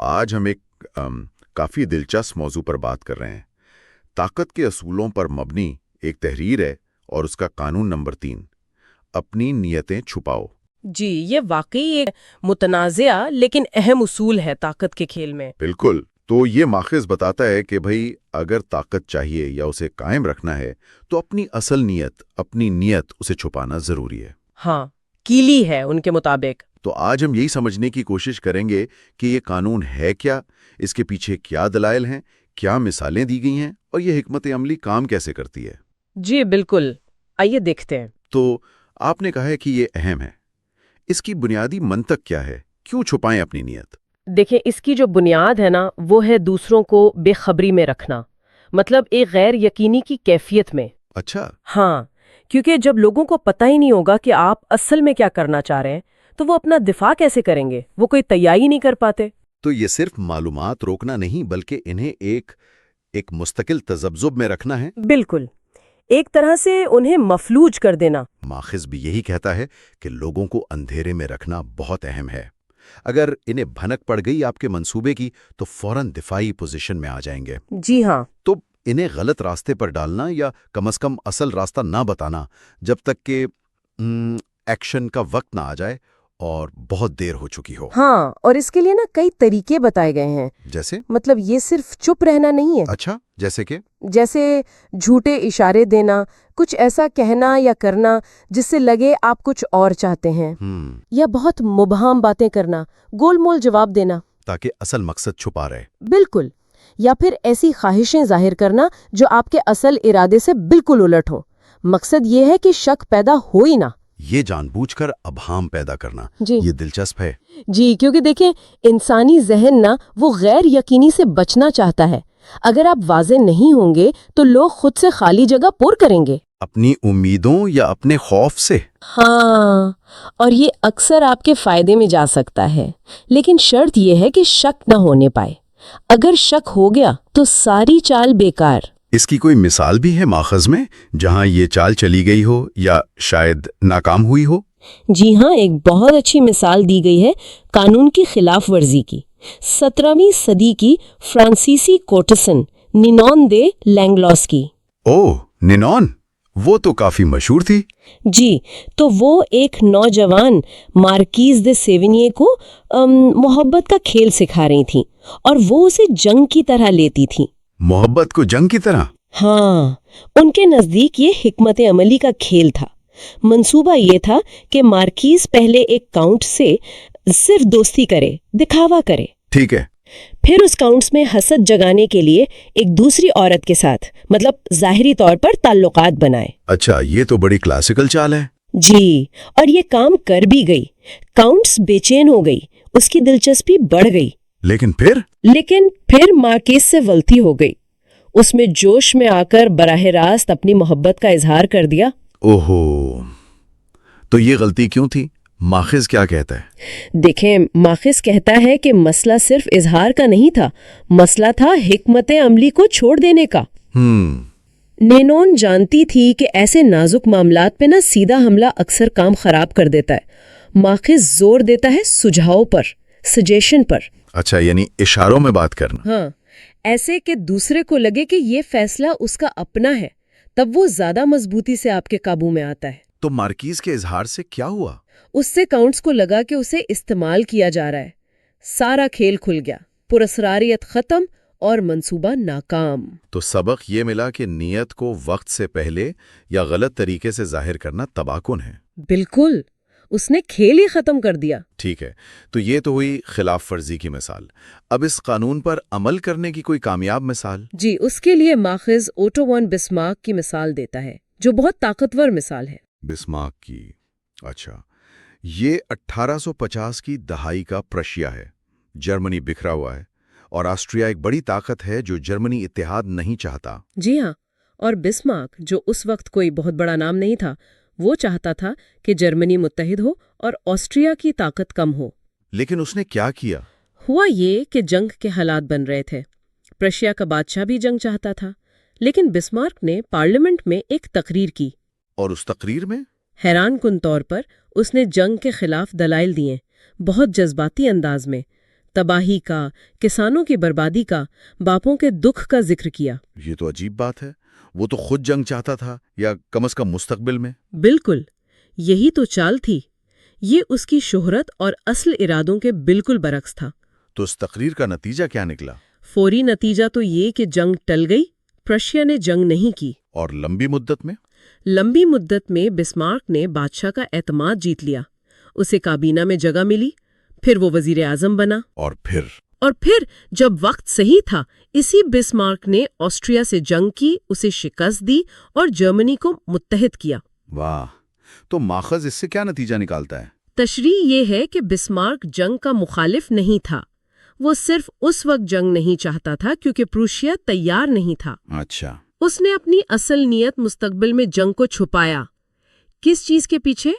آج ہم ایک کافی دلچسپ موضوع پر بات کر رہے ہیں۔ طاقت کے اصولوں پر مبنی ایک تحریر ہے اور اس کا قانون نمبر 3، اپنی نیتیں چھپاؤ۔ جی، یہ واقعی ایک متنازعہ لیکن اہم اصول ہے طاقت کے کھیل میں۔ بالکل، تو یہ ماخذ بتاتا ہے کہ بھئی اگر طاقت چاہیے یا اسے قائم رکھنا ہے تو اپنی اصل نیت، اپنی نیت اسے چھپانا ضروری ہے۔ ہاں، کیلی ہے ان کے مطابق۔ تو آج ہم یہی سمجھنے کی کوشش کریں گے کہ یہ قانون ہے کیا، اس کے پیچھے کیا دلائل ہیں، کیا مثالیں دی گئی ہیں، اور یہ حکمت عملی کام کیسے کرتی ہے۔ جی بالکل، آئیے دیکھتے ہیں۔ تو آپ نے کہا ہے کہ یہ اہم ہے، اس کی بنیادی منطق کیا ہے؟ کیوں چھپائیں اپنی نیت؟ دیکھیں، اس کی جو بنیاد ہے نا، وہ ہے دوسروں کو بے خبری میں رکھنا، مطلب ایک غیر یقینی کی کیفیت میں۔ اچھا، ہاں، کیونکہ جب لوگوں کو پتہ ہی نہیں ہوگا کہ آپ اصل میں کیا کرنا چاہ رہے ہیں تو وہ اپنا دفاع کیسے کریں گے؟ وہ کوئی تیاری نہیں کر پاتے۔ تو یہ صرف معلومات روکنا نہیں بلکہ انہیں ایک مستقل تذبذب میں رکھنا ہے۔ بالکل، ایک طرح سے انہیں مفلوج کر دینا۔ ماخذ بھی یہی کہتا ہے کہ لوگوں کو اندھیرے میں رکھنا بہت اہم ہے۔ اگر انہیں بھنک پڑ گئی آپ کے منصوبے کی تو فوراً دفاعی پوزیشن میں آ جائیں گے۔ جی ہاں، تو انہیں غلط راستے پر ڈالنا یا کم از کم اصل راستہ نہ بتانا جب تک کہ ایکشن کا وقت نہ آ جائے اور بہت دیر ہو چکی ہو۔ ہاں، اور اس کے لیے نا کئی طریقے بتائے گئے ہیں۔ جیسے؟ مطلب یہ صرف چپ رہنا نہیں ہے۔ اچھا، جیسے کہ؟ جیسے جھوٹے اشارے دینا، کچھ ایسا کہنا یا کرنا جس سے لگے آپ کچھ اور چاہتے ہیں، یا بہت مبہم باتیں کرنا، گول مول جواب دینا تاکہ اصل مقصد چھپا رہے۔ بالکل، یا پھر ایسی خواہشیں ظاہر کرنا جو آپ کے اصل ارادے سے بالکل الٹ ہو۔ مقصد یہ ہے کہ شک پیدا ہو ہی نہ۔ یہ جان بوجھ کر ابہام پیدا کرنا، جی، یہ دلچسپ ہے۔ جی، کیونکہ دیکھیں انسانی ذہن نا وہ غیر یقینی سے بچنا چاہتا ہے۔ اگر آپ واضح نہیں ہوں گے تو لوگ خود سے خالی جگہ پر کریں گے، اپنی امیدوں یا اپنے خوف سے۔ ہاں، اور یہ اکثر آپ کے فائدے میں جا سکتا ہے، لیکن شرط یہ ہے کہ شک نہ ہونے پائے۔ اگر شک ہو گیا تو ساری چال بیکار۔ اس کی کوئی مثال بھی ہے ماخذ میں جہاں یہ چال چلی گئی ہو یا شاید ناکام ہوئی ہو؟ جی ہاں، ایک بہت اچھی مثال دی گئی ہے قانون کی خلاف ورزی کی۔ 17ویں صدی کی فرانسیسی کورٹسن نینون دے لینگلاس کی۔ اوہ، نینون، وہ تو کافی مشہور تھی۔ جی، تو وہ ایک نوجوان مارکیز دے سیونیے کو محبت کا کھیل سکھا رہی تھیں اور وہ اسے جنگ کی طرح لیتی تھیں۔ محبت کو جنگ کی طرح؟ ہاں، ان کے نزدیک یہ حکمت عملی کا کھیل تھا۔ منصوبہ یہ تھا کہ مارکیز پہلے ایک کاؤنٹ سے صرف دوستی کرے، دکھاوا کرے، ٹھیک ہے، پھر اس کاؤنٹس میں حسد جگانے کے لیے ایک دوسری عورت کے ساتھ مطلب ظاہری طور پر تعلقات بنائے۔ اچھا، یہ تو بڑی کلاسیکل چال ہے۔ جی، اور یہ کام کر بھی گئی۔ کاؤنٹس بے چین ہو گئی، اس کی دلچسپی بڑھ گئی۔ لیکن پھر مارکیز سے غلطی ہو گئی۔ اس میں جوش میں آ کر براہ راست اپنی محبت کا اظہار کر دیا۔ اوہو، تو یہ غلطی کیوں تھی؟ ماخذ کیا کہتا ہے؟ دیکھیں، ماخذ کہتا ہے کہ مسئلہ صرف اظہار کا نہیں تھا، مسئلہ تھا حکمت عملی کو چھوڑ دینے کا۔ نینون جانتی تھی کہ ایسے نازک معاملات پہ نا سیدھا حملہ اکثر کام خراب کر دیتا ہے۔ ماخذ زور دیتا ہے سجھاؤ پر، سجیشن پر۔ اچھا، یعنی اشاروں میں بات کرنا۔ ہاں، ایسے کہ دوسرے کو لگے کہ یہ فیصلہ اس کا اپنا ہے، تب وہ زیادہ مضبوطی سے آپ کے قابو میں آتا ہے۔ تو مارکیز کے اظہار سے کیا ہوا؟ اس سے کاؤنٹس کو لگا کہ اسے استعمال کیا جا رہا ہے۔ سارا کھیل کھل گیا، پراسراریت ختم اور منصوبہ ناکام۔ تو سبق یہ ملا کہ نیت کو وقت سے پہلے یا غلط طریقے سے ظاہر کرنا تباہ کن ہے۔ بالکل، اس نے کھیل ہی ختم کر دیا۔ ٹھیک ہے، تو یہ تو ہوئی خلاف ورزی کی مثال۔ اب اس قانون پر عمل کرنے کی کوئی کامیاب مثال؟ جی، اس کے لیے ماخذ اوٹو ون بسمارک کی مثال دیتا ہے، جو بہت طاقتور مثال ہے۔ بسمارک کی؟ اچھا، یہ 1850 کی دہائی کا پرشیا ہے۔ جرمنی بکھرا ہوا ہے اور آسٹریا ایک بڑی طاقت ہے جو جرمنی اتحاد نہیں چاہتا۔ جی ہاں، اور بسمارک جو اس وقت کوئی بہت بڑا نام نہیں تھا، وہ چاہتا تھا کہ جرمنی متحد ہو اور آسٹریا کی طاقت کم ہو۔ لیکن اس نے کیا کیا؟ ہوا یہ کہ جنگ کے حالات بن رہے تھے۔ پرشیا کا بادشاہ بھی جنگ چاہتا تھا، لیکن بسمارک نے پارلیمنٹ میں ایک تقریر کی۔ اور اس تقریر میں حیران کن طور پر اس نے جنگ کے خلاف دلائل دیے، بہت جذباتی انداز میں۔ तबाही का, किसानों की बर्बादी का, बापों के दुख का जिक्र किया। ये तो अजीब बात है। वो तो खुद जंग चाहता था, या कम से कम मुस्तकबिल में। बिल्कुल, यही तो चाल थी। ये उसकी शोहरत और असल इरादों के बिल्कुल बरक्स था। तो इस तकरीर का नतीजा क्या निकला? फौरी नतीजा तो ये कि जंग टल गई, प्रशिया ने जंग नहीं की। और लंबी मुद्दत में? लंबी मुद्दत में बिस्मार्क ने बादशाह का एतमाद जीत लिया। उसे काबीना में जगह मिली, फिर वो वजीर आजम बना। और फिर जब वक्त सही था, इसी बिस्मार्क ने ऑस्ट्रिया से जंग की, उसे शिकस्त दी और जर्मनी को मुत्तहिद किया। वाह! तो माखज इससे क्या नतीजा निकालता है? तशरीह ये है कि बिस्मार्क जंग का मुखालिफ नहीं था। वो सिर्फ उस वक्त जंग नहीं चाहता था क्योंकि प्रूशिया तैयार नहीं था। अच्छा। उसने अपनी असल नीयत मुस्तकबिल में जंग को छुपाया। किस चीज के पीछे?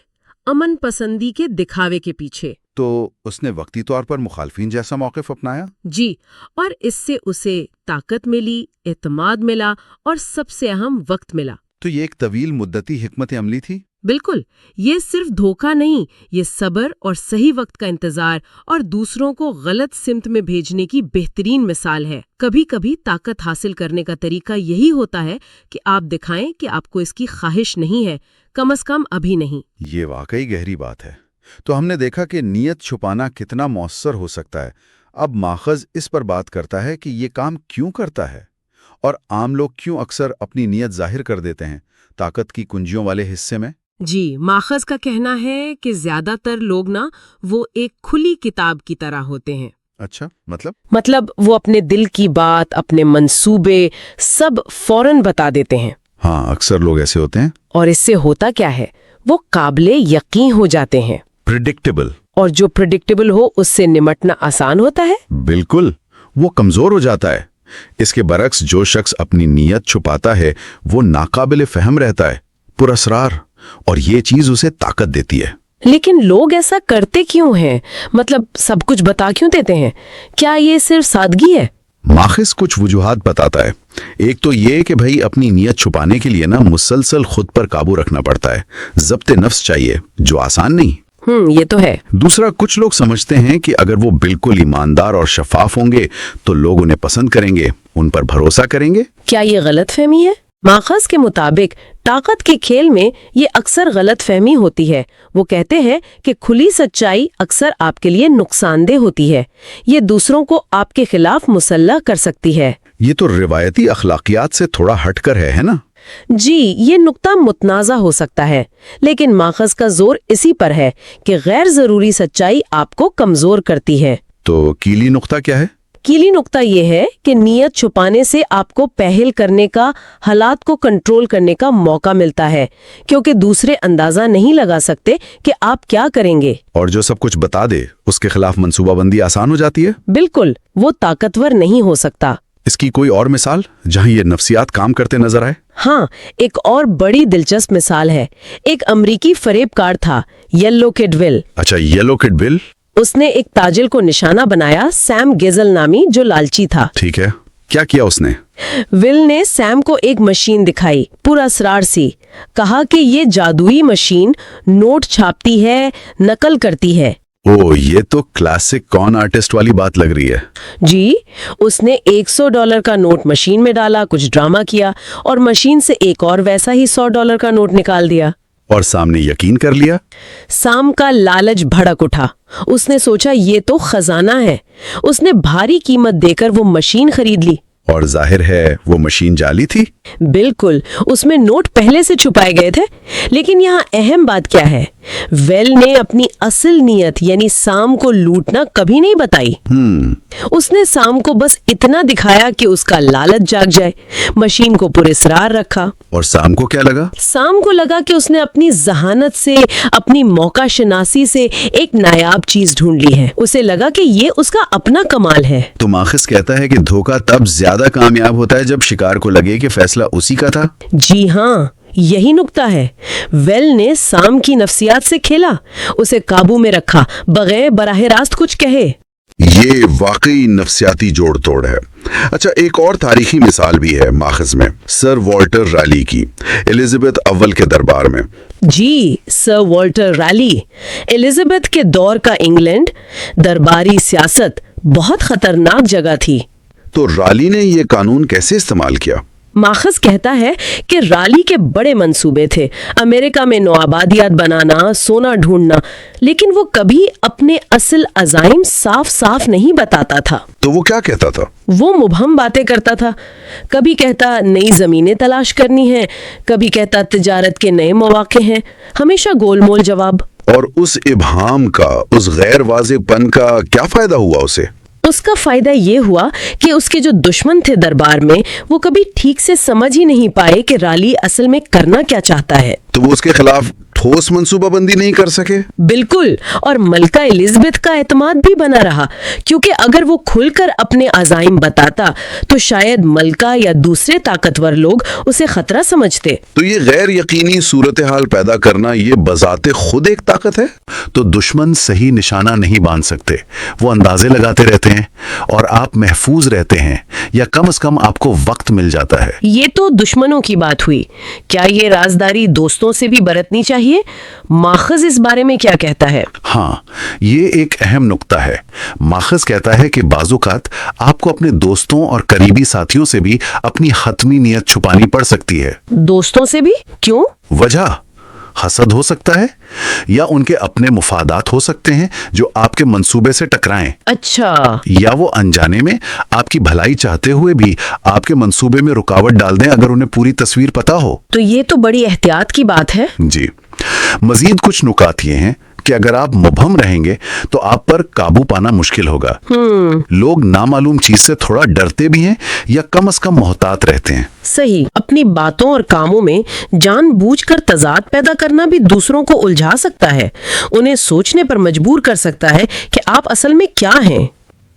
अमन पसंदी के दिखावे के पीछे। तो उसने वक्ती तौर पर मुखालफिन जैसा मौक़िफ़ अपनाया? जी, और इससे उसे ताकत मिली, एतमाद मिला और सबसे अहम वक्त मिला। तो ये एक तवील मुद्दती हिकमत अमली थी? बिल्कुल, ये सिर्फ धोखा नहीं, ये सब्र और सही वक्त का इंतजार और दूसरों को गलत सिमत में भेजने की बेहतरीन मिसाल है। कभी कभी ताकत हासिल करने का तरीका यही होता है कि आप दिखाएं कि आपको इसकी ख्वाहिश नहीं है, कम से कम अभी नहीं। ये वाकई गहरी बात है। तो हमने देखा कि नीयत छुपाना कितना मौसर हो सकता है। अब माखज इस पर बात करता है कि ये काम क्यों करता है और आम लोग क्यों अक्सर अपनी नीयत जाहिर कर देते हैं ताकत की कुंजियों वाले हिस्से में। जी, माखज का कहना है कि ज्यादातर लोग ना वो एक खुली किताब की तरह होते हैं। अच्छा, मतलब वो अपने दिल की बात, अपने मंसूबे सब फौरन बता देते हैं। हाँ, अक्सर लोग ऐसे होते हैं। और इससे होता क्या है, वो काबिले यकीन हो जाते हैं। प्रिडिक्टेबल। और जो प्रिडिक्टेबल हो उससे निमटना आसान होता है। बिल्कुल, वो कमजोर हो जाता है। इसके बरक्स जो शख्स अपनी नीयत छुपाता है वो नाकाबिले फहम रहता है, पुरअसरार, और ये चीज उसे ताकत देती है। लेकिन लोग ऐसा करते क्यों हैं? मतलब सब कुछ बता क्यों देते हैं? क्या ये सिर्फ सादगी है? माखिस कुछ वजूहात बताता है। एक तो ये कि भाई अपनी नीयत छुपाने के लिए ना मुसलसल खुद पर काबू रखना पड़ता है, ज़ब्ते नफ्स चाहिए, जो आसान नहीं। ये तो है। दूसरा, कुछ लोग समझते हैं कि अगर वो बिल्कुल ईमानदार और शफाफ होंगे तो लोग उन्हें पसंद करेंगे, उन पर भरोसा करेंगे। क्या ये गलत फहमी है? माखज के मुताबिक ताकत के खेल में ये अक्सर गलत फहमी होती है। वो कहते हैं कि खुली सच्चाई अक्सर आपके लिए नुकसानदेह होती है, ये दूसरों को आपके खिलाफ मुसल्लह कर सकती है। ये तो रिवायती अखलाकियात से थोड़ा हटकर है ना? जी, ये नुक्ता मुतनाज़ा हो सकता है, लेकिन माखज का जोर इसी पर है कि गैर जरूरी सच्चाई आपको कमजोर करती है। तो कीली नुक्ता क्या है? कीली नुक्ता ये है कि नीयत छुपाने से आपको पहल करने का, हालात को कंट्रोल करने का मौका मिलता है, क्योंकि दूसरे अंदाजा नहीं लगा सकते कि आप क्या करेंगे। और जो सब कुछ बता दे उसके खिलाफ मंसूबाबंदी आसान हो जाती है। बिल्कुल, वो ताकतवर नहीं हो सकता। इसकी कोई और मिसाल जहां ये नफ्सियात काम करते नजर आए? हाँ, एक और बड़ी दिलचस्प मिसाल है। एक अमरीकी फरेबकार था, येलो किड विल। अच्छा, येलो किड विल। उसने एक ताजिल को निशाना बनाया, सैम गेजल नामी, जो लालची था। ठीक है, क्या किया उसने? विल ने सैम को एक मशीन दिखाई, पूरा असरार सी। कहा कि ये जादुई मशीन नोट छापती है, नकल करती है। ओ, ये तो क्लासिक कॉन आर्टिस्ट वाली बात लग रही है। जी, उसने $100 का नोट मशीन में डाला, कुछ ड्रामा किया और मशीन से एक और वैसा ही $100 का नोट निकाल दिया। और सामने यकीन कर लिया। साम का लालच भड़क उठा। उसने सोचा ये तो खजाना है। उसने भारी कीमत देकर वो मशीन खरीद ली। और जाहिर है वो मशीन जाली थी। बिल्कुल, उसमें नोट पहले से छुपाए गए थे। लेकिन यहाँ अहम बात क्या है? वेल ने अपनी असल नीयत यानी साम को लूटना कभी नहीं बताई। उसने साम को बस इतना दिखाया कि उसका लालच जाग जाए। मशीन को पुरस्कार रखा। और साम को क्या लगा? साम को लगा कि उसने अपनी जहानत से, अपनी मौका शनासी से एक नायाब चीज ढूंढ ली है। उसे लगा कि ये उसका अपना कमाल है। तो माखिस कहता है कि धोखा तब ज्यादा कामयाब होता है जब शिकार को लगे कि फैसला उसी का था। जी हाँ, यही नुक्ता है। वेल ने साम की नफ्सियात से खेला, उसे काबू में रखा बगैर बराह रास्त कुछ कहे। ये वाकई नफ्सियाती जोड़ तोड़ है। अच्छा, एक और तारीखी मिसाल भी है माखिज में, सर वॉल्टर रैली की, एलिजाबेथ अव्वल के दरबार में। जी, सर वॉल्टर रैली। एलिजाबेथ के दौर का इंग्लैंड, दरबारी सियासत, बहुत खतरनाक जगह थी। तो राली ने ये कानून कैसे इस्तेमाल किया? माखज कहता है कि राली के बड़े मंसूबे थे, अमेरिका में नौआबादियात बनाना, सोना ढूंढना, लेकिन वो कभी अपने असल अज़ाइम साफ साफ नहीं बताता था। तो वो क्या कहता था? वो मुबहम बातें करता था। कभी कहता नई जमीनें तलाश करनी है, कभी कहता तिजारत के नए मौके हैं, हमेशा गोलमोल जवाब। और उस इबहाम का, उस गैर वाज़ेहपन का क्या फायदा हुआ उसे? उसका फायदा ये हुआ कि उसके जो दुश्मन थे दरबार में, वो कभी ठीक से समझ ही नहीं पाए कि राली असल में करना क्या चाहता है। तो वो उसके खिलाफ ठोस मंसूबाबंदी नहीं कर सके? बिल्कुल। और मलका एलिजाबेथ का एतमाद भी बना रहा, क्योंकि अगर वो खुलकर अपने अज़ाइम बताता तो शायद मलका या दूसरे ताकतवर लोग उसे खतरा समझते। तो ये गैर यकीनी सूरत हाल पैदा करना, ये बजाते खुद एक ताकत है। तो दुश्मन सही निशाना नहीं बांध सकते, वो अंदाजे लगाते रहते हैं और आप महफूज रहते हैं, या कम से कम आपको वक्त मिल जाता है। ये तो दुश्मनों की बात हुई, क्या ये राजदारी दोस्तों से भी बरतनी चाहिए? माखज इस बारे में क्या कहता है? हाँ, ये एक अहम नुक्ता है। माखज कहता है कि बाज़-औक़ात आपको अपने दोस्तों और करीबी साथियों से भी अपनी हतमी नीयत छुपानी पड़ सकती है। दोस्तों से भी? क्यों? वजह हसद हो सकता है, या उनके अपने मुफादात हो सकते हैं जो आपके मंसूबे से टकराएं। अच्छा। या वो अनजाने में आपकी भलाई चाहते हुए भी आपके मंसूबे में रुकावट डाल दें, अगर उन्हें पूरी तस्वीर पता हो। तो ये तो बड़ी एहतियात की बात है। जी। मजीद कुछ नुकात ये हैं कि अगर आप मुबहम रहेंगे तो आप पर काबू पाना मुश्किल होगा। लोग नामालूम चीज से थोड़ा डरते भी हैं, या कम से कम मोहतात रहते हैं। सही। अपनी बातों और कामों में जानबूझकर तजाद पैदा करना भी दूसरों को उलझा सकता है, उन्हें सोचने पर मजबूर कर सकता है कि आप असल में क्या हैं।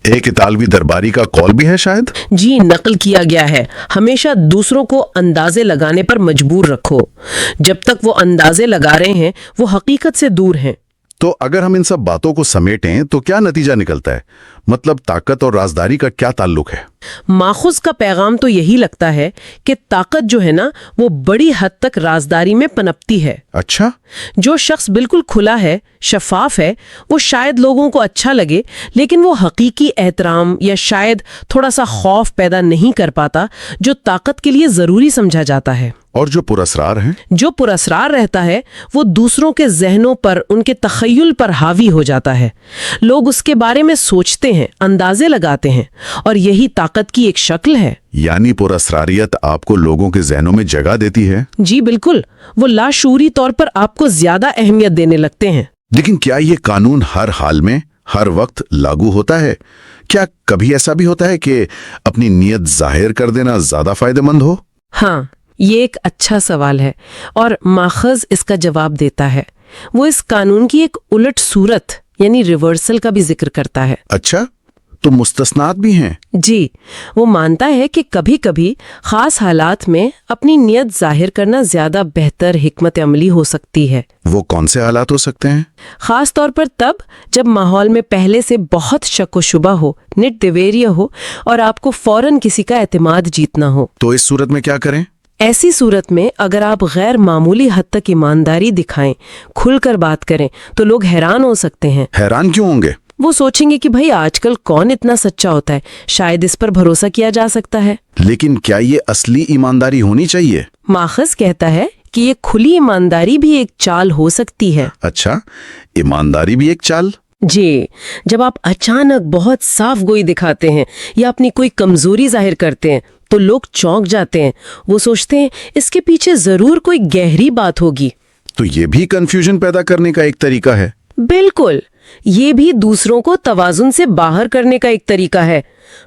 एक इतालवी दरबारी का कॉल भी है शायद। जी, नकल किया गया है, हमेशा दूसरों को अंदाजे लगाने पर मजबूर रखो। जब तक वो अंदाजे लगा रहे हैं, वो हकीकत से दूर हैं। तो अगर हम इन सब बातों को समेटें तो क्या नतीजा निकलता है? मतलब ताकत और राजदारी का क्या ताल्लुक है? माखुज का पैगाम तो यही लगता है कि ताकत जो है ना, वो बड़ी हद तक राजदारी में पनपती है। अच्छा। जो शख्स बिल्कुल खुला है, शफाफ है, वो शायद लोगों को अच्छा लगे, लेकिन वो हकीकी एहतराम या शायद थोड़ा सा खौफ पैदा नहीं कर पाता, जो ताकत के लिए जरूरी समझा जाता है। और जो पुरस्रार हैं? जो पुरस्रार रहता है, वो दूसरों के जहनों पर, उनके तखय्युल पर हावी हो जाता है। लोग उसके बारे में सोचते हैं, अंदाजे लगाते हैं, और यही ताकत की एक शक्ल है। यानी पुरस्रारियत आपको लोगों के जहनों में जगह देती है? जी बिल्कुल। वो लाशूरी तौर पर आपको ज्यादा अहमियत देने लगते हैं। लेकिन क्या ये कानून हर हाल में, हर वक्त लागू होता है? क्या कभी ऐसा भी होता है कि अपनी नीयत जाहिर कर देना ज्यादा फायदेमंद हो? हाँ, ये एक अच्छा सवाल है, और माखज इसका जवाब देता है। वो इस कानून की एक उलट सूरत यानी रिवर्सल का भी जिक्र करता है। अच्छा, तो मुस्तस्नात भी हैं? जी, वो मानता है कि कभी कभी खास हालात में अपनी नियत जाहिर करना ज्यादा बेहतर हिकमत अमली हो सकती है। वो कौन से हालात हो सकते हैं? खास तौर पर तब जब माहौल में पहले से बहुत शक व शुबा हो, नित दिवेरिया हो, और आपको फौरन किसी का एतमाद जीतना हो। तो इस सूरत में क्या करें? ऐसी सूरत में अगर आप गैर मामूली हद तक ईमानदारी दिखाएं, खुलकर बात करें, तो लोग हैरान हो सकते हैं। हैरान क्यों होंगे? वो सोचेंगे कि भाई आजकल कौन इतना सच्चा होता है, शायद इस पर भरोसा किया जा सकता है। लेकिन क्या ये असली ईमानदारी होनी चाहिए? माखज कहता है कि ये खुली ईमानदारी भी एक चाल हो सकती है। अच्छा, ईमानदारी भी एक चाल? जी, जब आप अचानक बहुत साफ गोई दिखाते हैं या अपनी कोई कमजोरी जाहिर करते हैं, तो लोग चौंक जाते हैं। वो सोचते हैं इसके पीछे जरूर कोई गहरी बात होगी। तो ये भी कंफ्यूजन पैदा करने का एक तरीका है? बिल्कुल, ये भी दूसरों को तवाजुन से बाहर करने का एक तरीका है।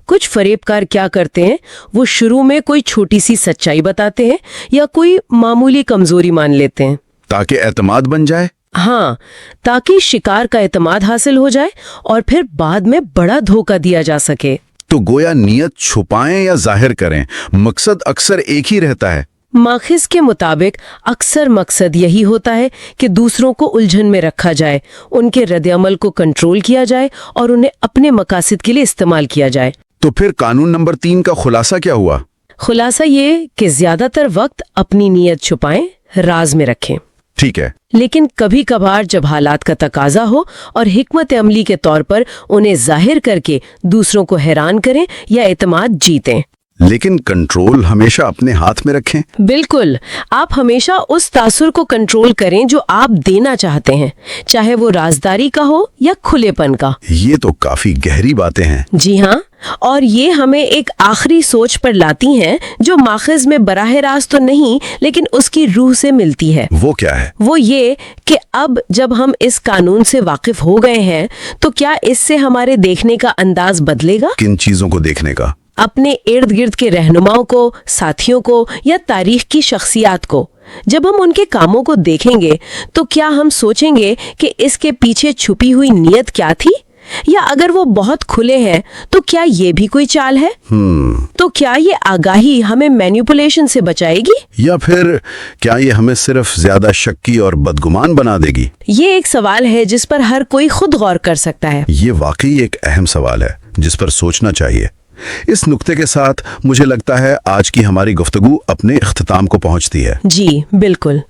कुछ फरेबकार क्या करते हैं, वो शुरू में कोई छोटी सी सच्चाई बताते हैं या कोई मामूली कमजोरी मान लेते हैं, ताकि एतमाद बन जाए। हाँ, ताकि शिकार का एतमाद हासिल हो जाए और फिर बाद में बड़ा धोखा दिया जा सके। तो गोया नियत छुपाएं या जाहिर करें, मकसद अक्सर एक ही रहता है। माखिज के मुताबिक अक्सर मकसद यही होता है कि दूसरों को उलझन में रखा जाए, उनके रद्द-ए-अमल को कंट्रोल किया जाए और उन्हें अपने मकासद के लिए इस्तेमाल किया जाए। तो फिर कानून नंबर 3 का खुलासा क्या हुआ? खुलासा ये कि ज्यादातर वक्त अपनी नीयत छुपाएं, राज में रखें। ठीक है। लेकिन कभी कभार जब हालात का तकाजा हो और हिकमत अमली के तौर पर उन्हें जाहिर करके दूसरों को हैरान करें या एतमाद जीतें। लेकिन कंट्रोल हमेशा अपने हाथ में रखें। बिल्कुल, आप हमेशा उस तासुर को कंट्रोल करें जो आप देना चाहते हैं, चाहे वो राजदारी का हो या खुलेपन का। ये तो काफी गहरी बातें हैं। जी हाँ, और ये हमें एक आखिरी सोच पर लाती हैं जो माखज़ में बराह रास्त तो नहीं लेकिन उसकी रूह से मिलती है। वो क्या है? वो ये कि अब जब हम इस कानून से वाकिफ हो गए हैं तो क्या इससे हमारे देखने का अंदाज बदलेगा? किन चीजों को देखने का? अपने इर्द गिर्द के रहनुमाओं को, साथियों को या तारीख की शख्सियात को। जब हम उनके कामों को देखेंगे तो क्या हम सोचेंगे कि इसके पीछे छुपी हुई नीयत क्या थी, या अगर वो बहुत खुले हैं तो क्या ये भी कोई चाल है? तो क्या ये आगाही हमें मैनिपुलेशन से बचाएगी, या फिर क्या ये हमें सिर्फ ज्यादा शक्की और बदगुमान बना देगी? ये एक सवाल है जिस पर हर कोई खुद गौर कर सकता है। ये वाकई एक अहम सवाल है जिस पर सोचना चाहिए। इस नुक्ते के साथ मुझे लगता है आज की हमारी गुफ्तगू अपने इख्तिताम को पहुंचती है। जी बिल्कुल।